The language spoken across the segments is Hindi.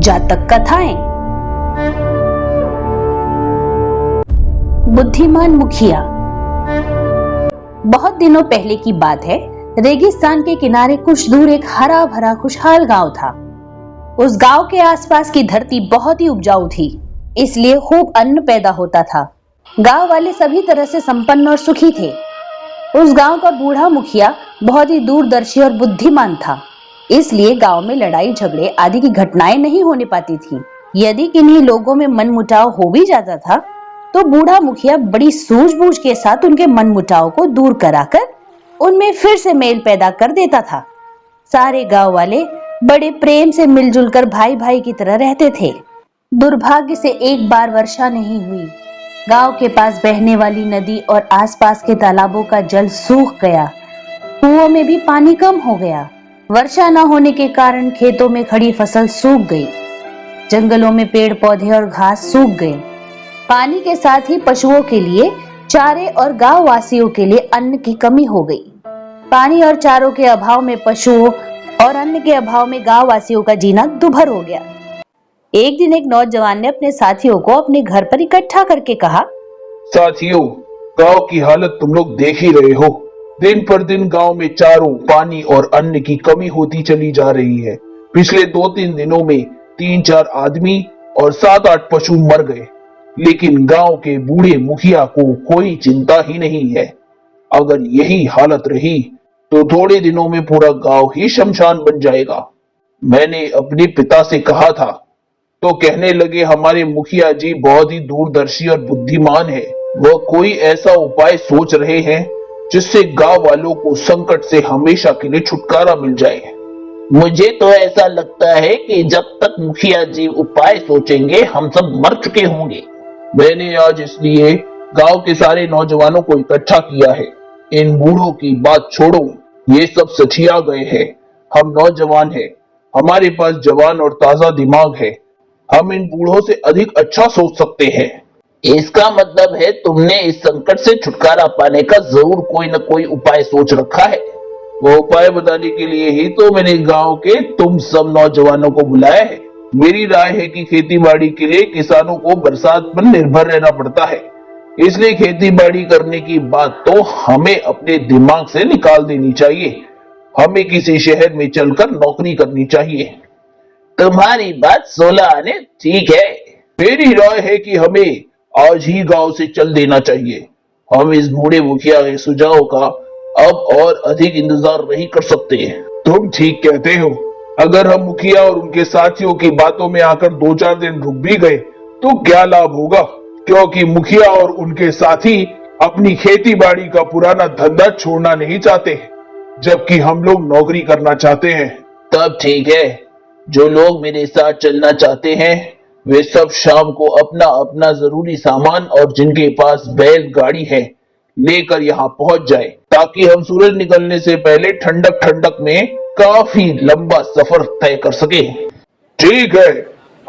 जातक कथाएं। बुद्धिमान मुखिया। बहुत दिनों पहले की बात है। रेगिस्तान के किनारे कुछ दूर एक हरा भरा खुशहाल गांव था। उस गांव के आसपास की धरती बहुत ही उपजाऊ थी, इसलिए खूब अन्न पैदा होता था। गांव वाले सभी तरह से संपन्न और सुखी थे। उस गांव का बूढ़ा मुखिया बहुत ही दूरदर्शी और बुद्धिमान था, इसलिए गांव में लड़ाई झगड़े आदि की घटनाएं नहीं होने पाती थी। यदि किन्हीं लोगों में मनमुटाव हो भी जाता था तो बूढ़ा मुखिया बड़ी सूझबूझ के साथ उनके मनमुटाव को दूर कराकर उनमें फिर से मेल पैदा कर देता था। सारे गांव वाले बड़े प्रेम से मिलजुल कर भाई भाई की तरह रहते थे। दुर्भाग्य से एक बार वर्षा नहीं हुई। गांव के पास बहने वाली नदी और आसपास के तालाबों का जल सूख गया। कुओं में भी पानी कम हो गया। वर्षा न होने के कारण खेतों में खड़ी फसल सूख गई। जंगलों में पेड़ पौधे और घास सूख गए। पानी के साथ ही पशुओं के लिए चारे और गांव वासियों के लिए अन्न की कमी हो गई। पानी और चारों के अभाव में पशुओं और अन्न के अभाव में गांव वासियों का जीना दुभर हो गया। एक दिन एक नौजवान ने अपने साथियों को अपने घर पर इकट्ठा करके कहा, साथियों, गांव की हालत तुम लोग देख ही रहे हो। दिन पर दिन गांव में चारों, पानी और अन्न की कमी होती चली जा रही है। पिछले 2-3 दिनों में 3-4 आदमी और 7-8 पशु मर गए, लेकिन गांव के बूढ़े मुखिया को कोई चिंता ही नहीं है। अगर यही हालत रही तो थोड़े दिनों में पूरा गांव ही शमशान बन जाएगा। मैंने अपने पिता से कहा था तो कहने लगे, हमारे मुखिया जी बहुत ही दूरदर्शी और बुद्धिमान है। वह कोई ऐसा उपाय सोच रहे हैं जिससे गांव वालों को संकट से हमेशा के लिए छुटकारा मिल जाए। मुझे तो ऐसा लगता है कि जब तक मुखिया जी उपाय सोचेंगे हम सब मर चुके होंगे। मैंने आज इसलिए गांव के सारे नौजवानों को इकट्ठा किया है। इन बूढ़ों की बात छोड़ो, ये सब सठिया गए हैं। हम नौजवान हैं, हमारे पास जवान और ताजा दिमाग है। हम इन बूढ़ों से अधिक अच्छा सोच सकते हैं। इसका मतलब है तुमने इस संकट से छुटकारा पाने का जरूर कोई न कोई उपाय सोच रखा है। वो उपाय बताने के लिए ही तो मैंने गांव के तुम सब नौजवानों को बुलाया है। मेरी राय है कि खेती बाड़ी के लिए किसानों को बरसात पर निर्भर रहना पड़ता है, इसलिए खेती बाड़ी करने की बात तो हमें अपने दिमाग से निकाल देनी चाहिए। हमें किसी शहर में चलकर नौकरी करनी चाहिए। तुम्हारी बात 16 आने ठीक है। मेरी राय है कि हमें आज ही गांव से चल देना चाहिए। हम इस बूढ़े मुखिया के सुझाव का अब और अधिक इंतजार नहीं कर सकते। तुम ठीक कहते हो। अगर हम मुखिया और उनके साथियों की बातों में आकर 2-4 दिन रुक भी गए तो क्या लाभ होगा, क्योंकि मुखिया और उनके साथी अपनी खेती बाड़ी का पुराना धंधा छोड़ना नहीं चाहते, जबकि हम लोग नौकरी करना चाहते हैं। तब ठीक है, जो लोग मेरे साथ चलना चाहते हैं वे सब शाम को अपना अपना जरूरी सामान और जिनके पास बैल गाड़ी है लेकर यहाँ पहुंच जाए, ताकि हम सूरज निकलने से पहले ठंडक ठंडक में काफी लंबा सफर तय कर सके। ठीक है,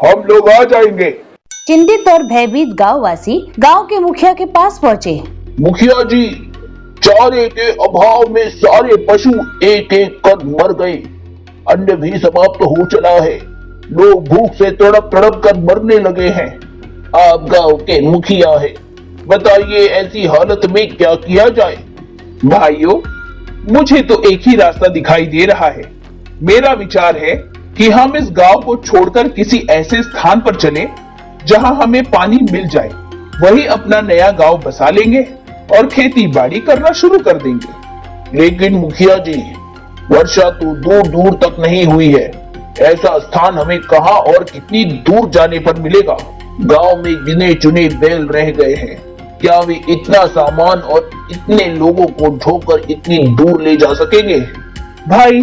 हम लोग आ जाएंगे। चिंतित और भयभीत गांववासी गांव के मुखिया के पास पहुंचे। मुखिया जी, चारे के अभाव में सारे पशु एक एक कर मर गए। अन्न भी समाप्त हो चला है। लोग भूख से तड़प तड़प कर मरने लगे हैं। आप गांव के मुखिया हैं, बताइए ऐसी हालत में क्या किया जाए। भाइयों, मुझे तो एक ही रास्ता दिखाई दे रहा है। मेरा विचार है कि हम इस गांव को छोड़कर किसी ऐसे स्थान पर चलें जहां हमें पानी मिल जाए। वही अपना नया गांव बसा लेंगे और खेती बाड़ी करना शुरू कर देंगे। लेकिन मुखिया जी, वर्षा तो दूर दूर तक नहीं हुई है। ऐसा स्थान हमें कहां और कितनी दूर जाने पर मिलेगा। गांव में गिने चुने बैल रह गए हैं। क्या वे इतना सामान और इतने लोगों को ढोकर इतनी दूर ले जा सकेंगे? भाई,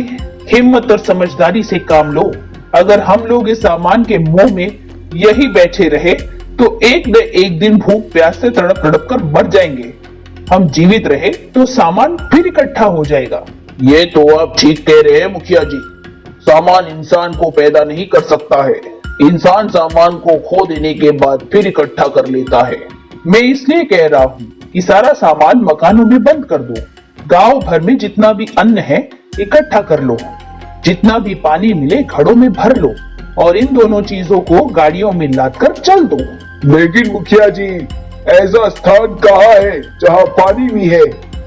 हिम्मत और समझदारी से काम लो। अगर हम लोग इस सामान के मुंह में यही बैठे रहे तो एक न एक दिन भूख प्यास से तड़प तड़प कर मर जाएंगे। हम जीवित रहे तो सामान फिर इकट्ठा हो जाएगा। ये तो आप ठीक कह रहे हैं मुखिया जी। सामान इंसान को पैदा नहीं कर सकता है। इंसान सामान को खो देने के बाद फिर इकट्ठा कर लेता है। मैं इसलिए कह रहा हूँ कि सारा सामान मकानों में बंद कर दो। गांव भर में जितना भी अन्न है इकट्ठा कर लो। जितना भी पानी मिले घड़ों में भर लो और इन दोनों चीजों को गाड़ियों में लादकर चल दो। लेकिन मुखिया जी, ऐसा स्थान कहाँ है जहाँ पानी भी है,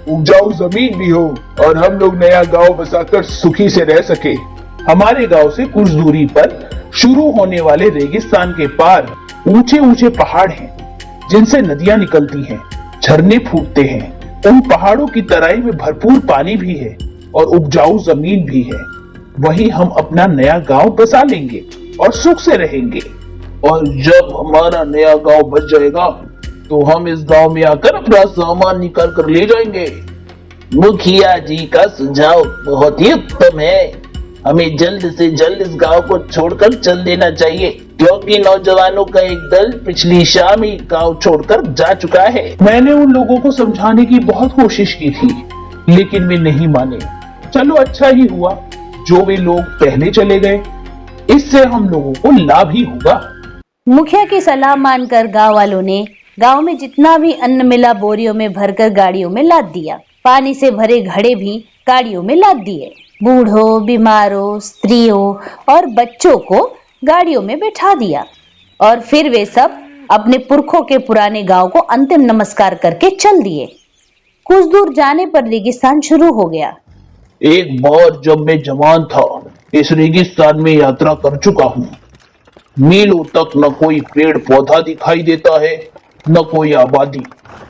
उपजाऊ जमीन भी हो और हम लोग नया गांव बसाकर सुखी से रह सके। हमारे गांव से कुछ दूरी पर शुरू होने वाले रेगिस्तान के पार ऊंचे ऊंचे पहाड़ हैं, जिनसे नदियां निकलती हैं, झरने फूटते हैं। उन पहाड़ों की तराई में भरपूर पानी भी है और उपजाऊ जमीन भी है। वहीं हम अपना नया गांव बसा लेंगे और सुख से रहेंगे। और जब हमारा नया गांव बच जाएगा तो हम इस गांव में आकर अपना सामान निकाल कर ले जाएंगे। मुखिया जी का सुझाव बहुत ही उत्तम है। हमें जल्द से जल्द इस गांव को छोड़कर चल देना चाहिए, क्योंकि नौजवानों का एक दल पिछली शाम ही गांव छोड़कर जा चुका है। मैंने उन लोगों को समझाने की बहुत कोशिश की थी, लेकिन वे नहीं माने। चलो अच्छा ही हुआ जो वे लोग पहले चले गए, इससे हम लोगों को लाभ ही होगा। मुखिया की सलाह मानकर गांव वालों ने गांव में जितना भी अन्न मिला बोरियों में भरकर गाड़ियों में लाद दिया। पानी से भरे घड़े भी गाड़ियों में लाद दिए। बूढ़ों, बीमारों, स्त्रियों और बच्चों को गाड़ियों में बैठा दिया और फिर वे सब अपने पुरखों के पुराने गांव को अंतिम नमस्कार करके चल दिए। कुछ दूर जाने पर रेगिस्तान शुरू हो गया। एक बार जब मैं जवान था, इस रेगिस्तान में यात्रा कर चुका हूँ। मीलों तक न कोई पेड़ पौधा दिखाई देता है, न कोई आबादी।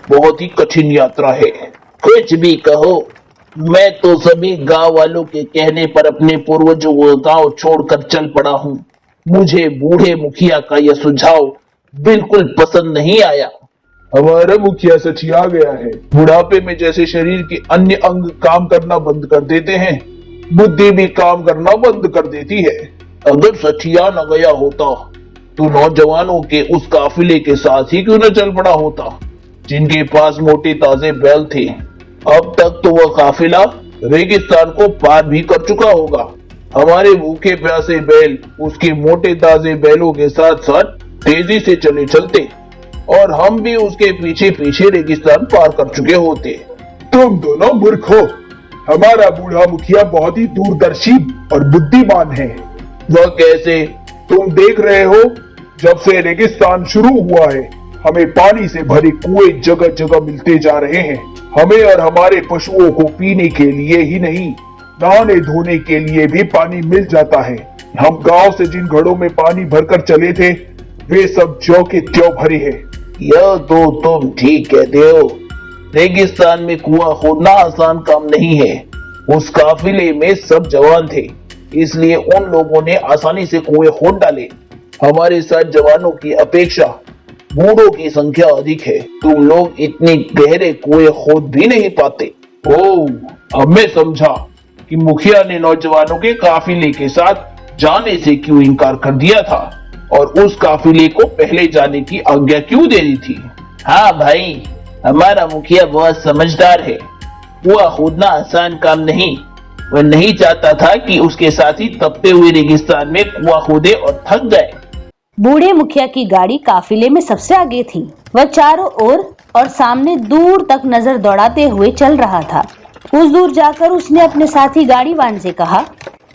बहुत ही कठिन यात्रा है। कुछ भी कहो, मैं तो सभी गांव वालों के कहने पर अपने पूर्वजों को गांव छोड़कर चल पड़ा हूँ। मुझे बूढ़े मुखिया का यह सुझाव बिल्कुल पसंद नहीं आया। हमारा मुखिया सचिया गया है। बुढ़ापे में जैसे शरीर के अन्य अंग काम करना बंद कर देते हैं, बुद्धि भी काम करना बंद कर देती है। अगर सठिया न गया होता तो नौजवानों के उस काफिले के साथ ही क्यों न चल पड़ा होता, जिनके पास मोटे ताजे बैल थे। अब तक तो वह काफिला रेगिस्तान को पार भी कर चुका होगा। हमारे भूखे प्यासे बैल उसके मोटे ताजे बैलों के साथ साथ तेजी से चले चलते और हम भी उसके पीछे पीछे रेगिस्तान पार कर चुके होते। तुम दोनों मूर्ख हो। हमारा बूढ़ा मुखिया बहुत ही दूरदर्शी और बुद्धिमान है। वह कैसे? तुम देख रहे हो, जब से रेगिस्तान शुरू हुआ है, हमें पानी से भरे कुएं जगह जगह मिलते जा रहे हैं। हमें और हमारे पशुओं को पीने के लिए ही नहीं, नहाने धोने के लिए भी पानी मिल जाता है। हम गांव से जिन घड़ों में पानी भरकर चले थे, वे सब ज्यों के त्यों भरे हैं। यह तो तुम ठीक कहते हो। रेगिस्तान में कुआं खोदना आसान काम नहीं है। उस काफिले में सब जवान थे, इसलिए उन लोगों ने आसानी से कुएं खोद डाले। हमारे साथ जवानों की अपेक्षा बूढ़ों की संख्या अधिक है। तुम लोग इतने गहरे कुएं खोद भी नहीं पाते। ओह, अब मैं समझा कि मुखिया ने नौजवानों के काफिले के साथ जाने से क्यों इनकार कर दिया था और उस काफिले को पहले जाने की आज्ञा क्यों दे दी थी। हाँ भाई, हमारा मुखिया बहुत समझदार है। कुआं खोदना आसान काम नहीं। वह नहीं चाहता था कि उसके साथी तपते हुए रेगिस्तान में कुआं खोदे और थक जाए। बूढ़े मुखिया की गाड़ी काफिले में सबसे आगे थी। वह चारों ओर और सामने दूर तक नजर दौड़ाते हुए चल रहा था। कुछ दूर जाकर उसने अपने साथी गाड़ीवान से कहा,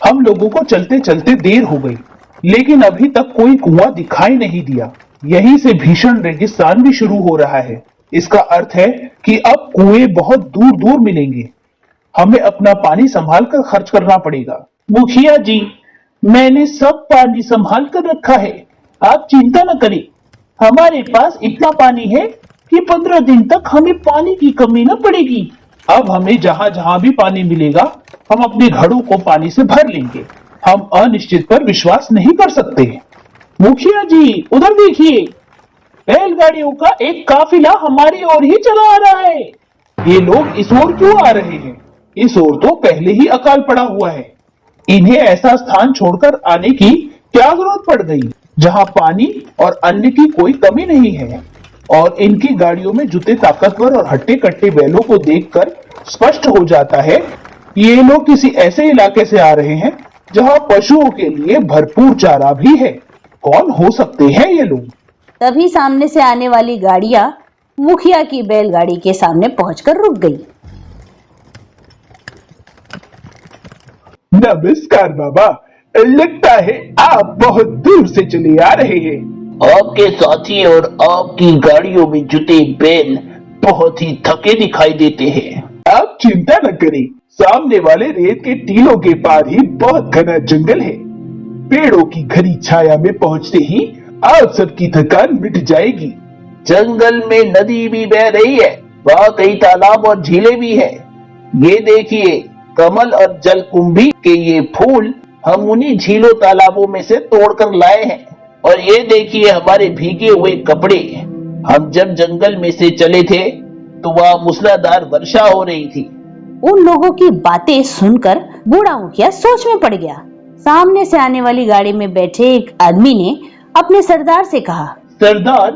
हम लोगों को चलते चलते देर हो गई, लेकिन अभी तक कोई कुआं दिखाई नहीं दिया। यहीं से भीषण रेगिस्तान भी शुरू हो रहा है। इसका अर्थ है कि अब कुएं बहुत दूर दूर मिलेंगे। हमें अपना पानी संभाल कर खर्च करना पड़ेगा। मुखिया जी, मैंने सब पानी संभाल कर रखा है, आप चिंता न करें। हमारे पास इतना पानी है कि 15 दिन तक हमें पानी की कमी न पड़ेगी। अब हमें जहां जहां भी पानी मिलेगा, हम अपने घड़ों को पानी से भर लेंगे। हम अनिश्चित पर विश्वास नहीं कर सकते। मुखिया जी, उधर देखिए, बैलगाड़ियों का एक काफिला हमारी ओर ही चला आ रहा है। ये लोग इस ओर क्यों आ रहे हैं? इस ओर तो पहले ही अकाल पड़ा हुआ है। इन्हें ऐसा स्थान छोड़कर आने की क्या जरूरत पड़ गई जहां पानी और अन्न की कोई कमी नहीं है। और इनकी गाड़ियों में जुटे ताकतवर और हट्टे कट्टे बैलों को देखकर स्पष्ट हो जाता है कि ये लोग किसी ऐसे इलाके से आ रहे हैं जहां पशुओं के लिए भरपूर चारा भी है। कौन हो सकते हैं ये लोग? तभी सामने से आने वाली गाड़ियां मुखिया की बैलगाड़ी के सामने पहुंचकर रुक गई। नमस्कार बाबा, लगता है आप बहुत दूर से चले आ रहे हैं। आपके साथी और आपकी गाड़ियों में जुटे बैल बहुत ही थके दिखाई देते हैं। आप चिंता न करें, सामने वाले रेत के टीलों के पार ही बहुत घना जंगल है। पेड़ों की घनी छाया में पहुंचते ही आप सबकी थकान मिट जाएगी। जंगल में नदी भी बह रही है, वहाँ कई तालाब और झीलें भी है। ये देखिए, कमल और जलकुंभी के ये फूल हम उन्हीं झीलों तालाबों में से तोड़कर लाए हैं। और ये देखिए हमारे भीगे हुए कपड़े। हम जब जंगल में से चले थे तो वहाँ मूसलाधार वर्षा हो रही थी। उन लोगों की बातें सुनकर बूढ़ा मुखिया सोच में पड़ गया। सामने से आने वाली गाड़ी में बैठे एक आदमी ने अपने सरदार से कहा, सरदार,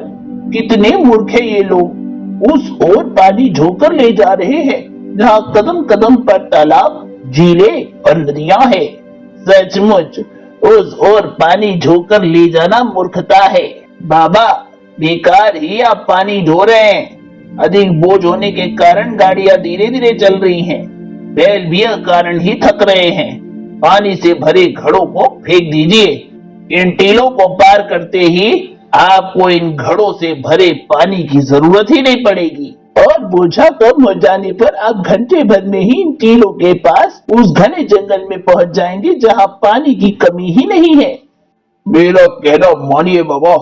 कितने मूर्ख है ये लोग। उस ओर पानी झोंकर ले जा रहे हैं जहाँ कदम कदम पर तालाब, झीलें और नदियां है। सचमुच उस ओर पानी झोंकर ले जाना मूर्खता है। बाबा, बेकार ही आप पानी ढो रहे हैं। अधिक बोझ होने के कारण गाड़ियां धीरे धीरे चल रही हैं। बैल भी कारण ही थक रहे हैं। पानी से भरे घड़ों को फेंक दीजिए। इन टीलों को पार करते ही आपको इन घड़ों से भरे पानी की जरूरत ही नहीं पड़ेगी और बोझा कम हो जाने पर आप घंटे भर में ही इन टीलों के पास उस घने जंगल में पहुंच जाएंगे जहां पानी की कमी ही नहीं है। मेरा कहना मानिए बाबा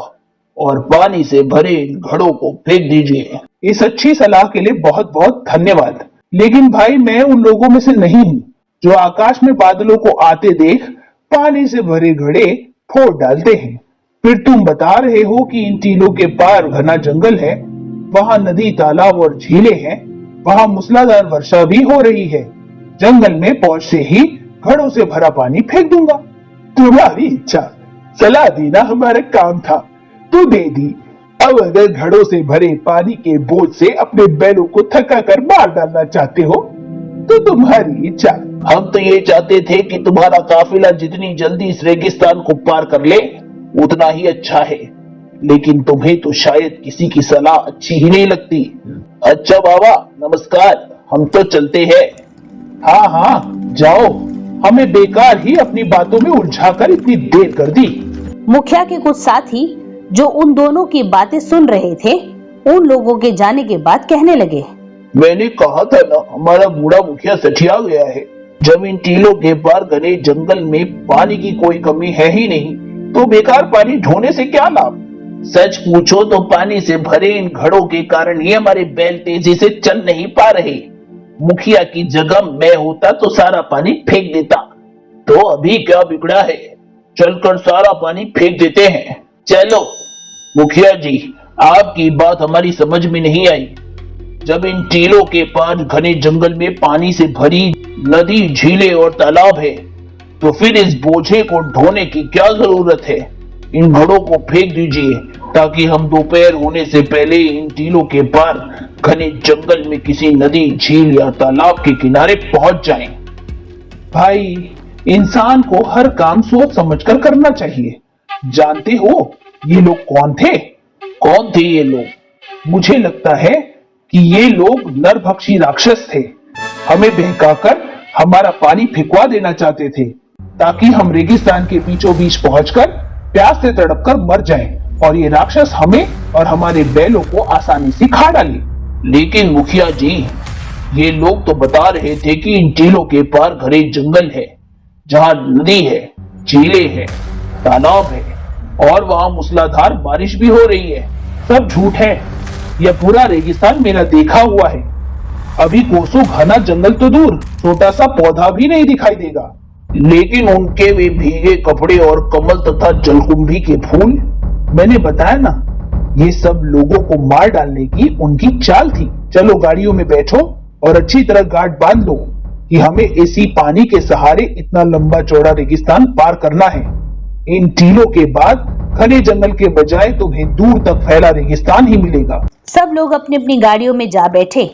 और पानी से भरे इन घड़ों को फेंक दीजिए। इस अच्छी सलाह के लिए बहुत बहुत धन्यवाद। लेकिन भाई, मैं उन लोगों में से नहीं हूँ जो आकाश में बादलों को आते देख पानी से भरे घड़े फोड़ डालते हैं। फिर तुम बता रहे हो कि इन टीलों के पार घना जंगल है, वहाँ नदी, तालाब और झीलें हैं, वहाँ मूसलाधार वर्षा भी हो रही है। जंगल में पहुंचते ही घड़ों से भरा पानी फेंक दूंगा। तुम्हारी इच्छा, सलाह देना हमारा काम था तो दे दी। अब अगर घड़ों से भरे पानी के बोझ से अपने बैलों को थका कर मार डालना चाहते हो तो तुम्हारी इच्छा। हम तो ये चाहते थे कि तुम्हारा काफिला जितनी जल्दी इस रेगिस्तान को पार कर ले उतना ही अच्छा है, लेकिन तुम्हें तो शायद किसी की सलाह अच्छी ही नहीं लगती। अच्छा बाबा, नमस्कार, हम तो चलते हैं। हाँ हाँ, जाओ, हमें बेकार ही अपनी बातों में उलझाकर इतनी देर कर दी। मुखिया के कुछ साथी जो उन दोनों की बातें सुन रहे थे, उन लोगों के जाने के बाद कहने लगे, मैंने कहा था ना, हमारा बूढ़ा मुखिया सठिया गया है। जब इन टीलों के पार घने जंगल में पानी की कोई कमी है ही नहीं तो बेकार पानी ढोने से क्या लाभ। सच पूछो तो पानी से भरे इन घड़ों के कारण ही हमारे बैल तेजी से चल नहीं पा रहे। मुखिया की जगह मैं होता तो सारा पानी फेंक देता। तो अभी क्या बिगड़ा है, चलकर सारा पानी फेंक देते हैं। चलो मुखिया जी, आपकी बात हमारी समझ में नहीं आई। जब इन टीलों के पास घने जंगल में पानी से भरी नदी, झीलें और तालाब है तो फिर इस बोझे को ढोने की क्या जरूरत है। इन घड़ों को फेंक दीजिए ताकि हम दोपहर होने से पहले इन टीलों के पार घने जंगल में किसी नदी, झील या तालाब के किनारे पहुंच जाएं। भाई, इंसान को हर काम सोच समझकर करना चाहिए। जानते हो ये लोग कौन थे? कौन थे ये लोग? मुझे लगता है कि ये लोग नरभक्षी राक्षस थे। हमें बहकाकर हमारा पानी फेंकवा देना चाहते थे ताकि हम रेगिस्तान के बीचों बीच पहुंचकर प्यास से तड़पकर मर जाएं और ये राक्षस हमें और हमारे बैलों को आसानी से खा डाले। लेकिन मुखिया जी, ये लोग तो बता रहे थे कि इन टीलों के पार घने जंगल है जहाँ नदी है, झीलें है, तालाब है और वहाँ मूसलाधार बारिश भी हो रही है। सब झूठ है। यह पूरा रेगिस्तान मेरा देखा हुआ है। अभी कोसों घना जंगल तो दूर, छोटा सा पौधा भी नहीं दिखाई देगा। लेकिन उनके वे भीगे कपड़े और कमल तथा जलकुंभी के फूल। मैंने बताया ना, ये सब लोगों को मार डालने की उनकी चाल थी। चलो गाड़ियों में बैठो और अच्छी तरह गार्ड बांध लो कि हमें इसी पानी के सहारे इतना लंबा चौड़ा रेगिस्तान पार करना है। इन टीलों के बाद घने जंगल के बजाय तुम्हें दूर तक फैला रेगिस्तान ही मिलेगा। सब लोग अपनी अपनी गाड़ियों में जा बैठे।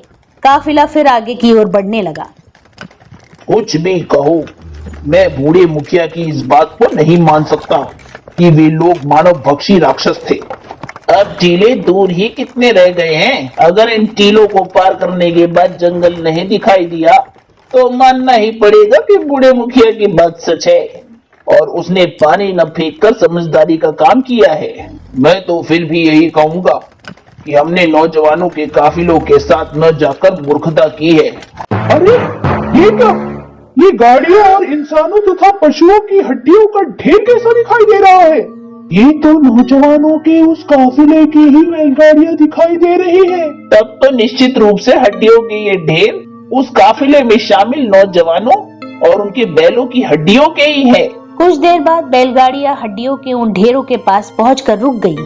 काफिला फिर आगे की ओर बढ़ने लगा। कुछ भी कहो, मैं बूढ़े मुखिया की इस बात को नहीं मान सकता कि वे लोग मानव भक्षी राक्षस थे। अब टीले दूर ही कितने रह गए हैं। अगर इन टीलों को पार करने के बाद जंगल नहीं दिखाई दिया तो मानना ही पड़ेगा कि बूढ़े मुखिया की बात सच है। और उसने पानी न फेंककर समझदारी का काम किया है। मैं तो फिर भी यही कहूंगा कि हमने नौजवानों के काफिलों के साथ न जाकर मूर्खता की है। अरे ये क्या? ये गाड़ियों और इंसानों तथा पशुओं की हड्डियों का ढेर कैसा दिखाई दे रहा है? ये तो नौजवानों के उस काफिले की ही बैलगाड़ियां दिखाई दे रही है। तब तो निश्चित रूप से हड्डियों के ये ढेर उस काफिले में शामिल नौजवानों और उनके बैलों की हड्डियों के ही है। कुछ देर बाद बैलगाड़ियां हड्डियों के उन ढेरों के पास पहुंचकर रुक गई।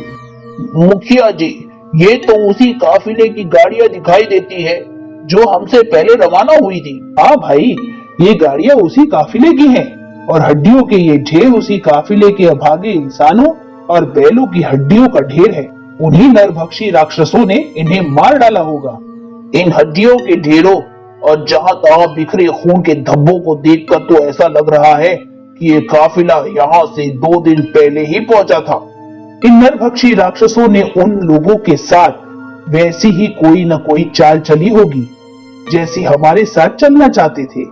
मुखिया जी, ये तो उसी काफिले की गाड़ियां दिखाई देती है जो हमसे पहले रवाना हुई थी। हाँ भाई, ये गाड़ियां उसी काफिले की हैं और हड्डियों के ये ढेर उसी काफिले के अभागे इंसानों और बैलों की हड्डियों का ढेर है। उन्हीं नरभक्षी राक्षसों ने इन्हें मार डाला होगा। इन हड्डियों के ढेरों और जहां तहां बिखरे खून के धब्बों को देखकर तो ऐसा लग रहा है कि ये काफिला यहाँ से 2 दिन पहले ही पहुंचा था। इन नरभक्षी राक्षसों ने उन लोगों के साथ वैसी ही कोई न कोई चाल चली होगी जैसी हमारे साथ चलना चाहते थे।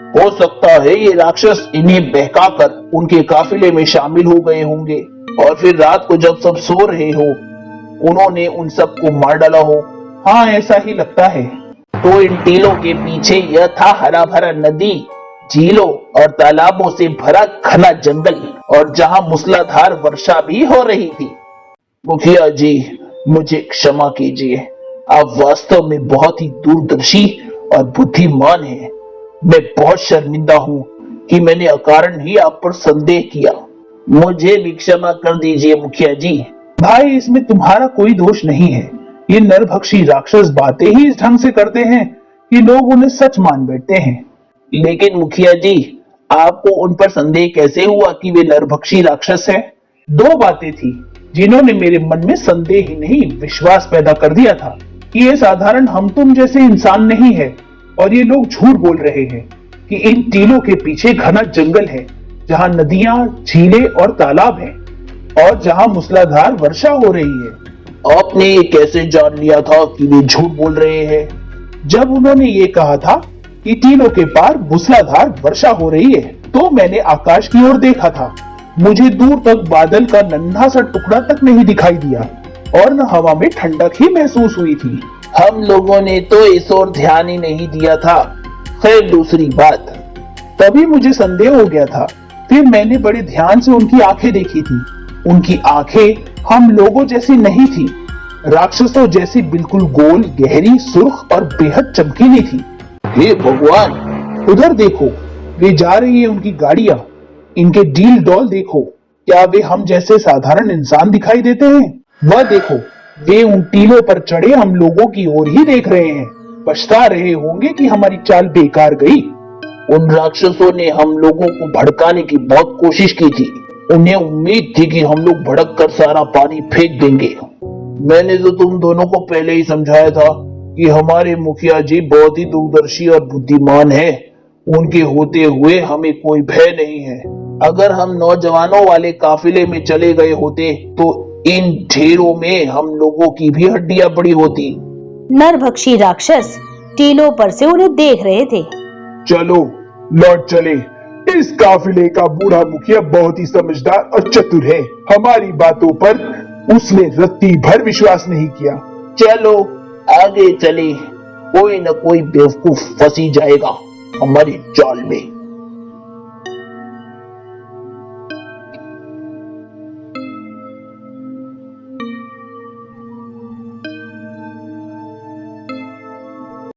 हो सकता है ये राक्षस इन्हें बहकाकर उनके काफिले में शामिल हो गए होंगे और फिर रात को जब सब सो रहे हो उन्होंने उन सबको मार डाला हो। हाँ, ऐसा ही लगता है। तो इन टीलों के पीछे यह था हरा भरा नदी, झीलों और तालाबों से भरा घना जंगल और जहां मूसलाधार वर्षा भी हो रही थी। मुखिया जी, मुझे क्षमा कीजिए, आप वास्तव में बहुत ही दूरदर्शी और बुद्धिमान हैं। मैं बहुत शर्मिंदा हूँ कि मैंने अकारण ही आप पर संदेह किया। मुझे भी क्षमा कर दीजिए मुखिया जी। भाई, इसमें तुम्हारा कोई दोष नहीं है। ये नरभक्षी राक्षस बातें ही इस ढंग से करते हैं कि लोग उन्हें सच मान बैठते हैं। लेकिन मुखिया जी, आपको उन पर संदेह कैसे हुआ कि वे नरभक्षी राक्षस हैं? 2 बातें थी जिन्होंने मेरे मन में संदेह ही नहीं विश्वास पैदा कर दिया था कि ये साधारण हम तुम जैसे इंसान नहीं है और ये लोग झूठ बोल रहे हैं कि इन टीलों के पीछे घना जंगल है जहां नदियां, झीलें और तालाब हैं और जहां मूसलाधार वर्षा हो रही है। आपने ये कैसे जान लिया था कि वे झूठ बोल रहे हैं? जब उन्होंने ये कहा था कि टीलों के पार मूसलाधार वर्षा हो रही है तो मैंने आकाश की ओर देखा था। मुझे दूर तक बादल का नन्हा सा टुकड़ा तक नहीं दिखाई दिया और न हवा में ठंडक ही महसूस हुई थी। हम लोगों ने तो इस ओर ध्यान ही नहीं दिया था। खैर, दूसरी बात, तभी मुझे संदेह हो गया था। फिर मैंने बड़े ध्यान से उनकी आंखें देखी थी। उनकी आंखें हम लोगों जैसी नहीं थी, राक्षसों जैसी बिल्कुल गोल, गहरी, सुर्ख और बेहद चमकीली थी। हे भगवान, उधर देखो, वे जा रही है उनकी गाड़ियां। इनके डील डॉल देखो, क्या वे हम जैसे साधारण इंसान दिखाई देते हैं? वह देखो, वे उन टीलों पर चढ़े हम लोगों की ओर ही देख रहे हैं। पछता रहे होंगे कि हमारी चाल बेकार गई। उन राक्षसों ने हम लोगों को भड़काने की बहुत कोशिश की थी। उन्हें उम्मीद थी कि हम लोग भड़क कर सारा पानी फेंक देंगे। मैंने तो तुम दोनों को पहले ही समझाया था कि हमारे मुखिया जी बहुत ही दूरदर्शी और बुद्धिमान है। उनके होते हुए हमें कोई भय नहीं है। अगर हम नौजवानों वाले काफिले में चले गए होते तो इन ढेरों में हम लोगों की भी हड्डियां पड़ी होती। नरभक्षी राक्षस टीलों पर से उन्हें देख रहे थे। चलो लौट चले। इस काफिले का बूढ़ा मुखिया बहुत ही समझदार और चतुर है। हमारी बातों पर उसने रत्ती भर विश्वास नहीं किया। चलो आगे चले, कोई न कोई बेवकूफ फंसी जाएगा हमारी जाल में।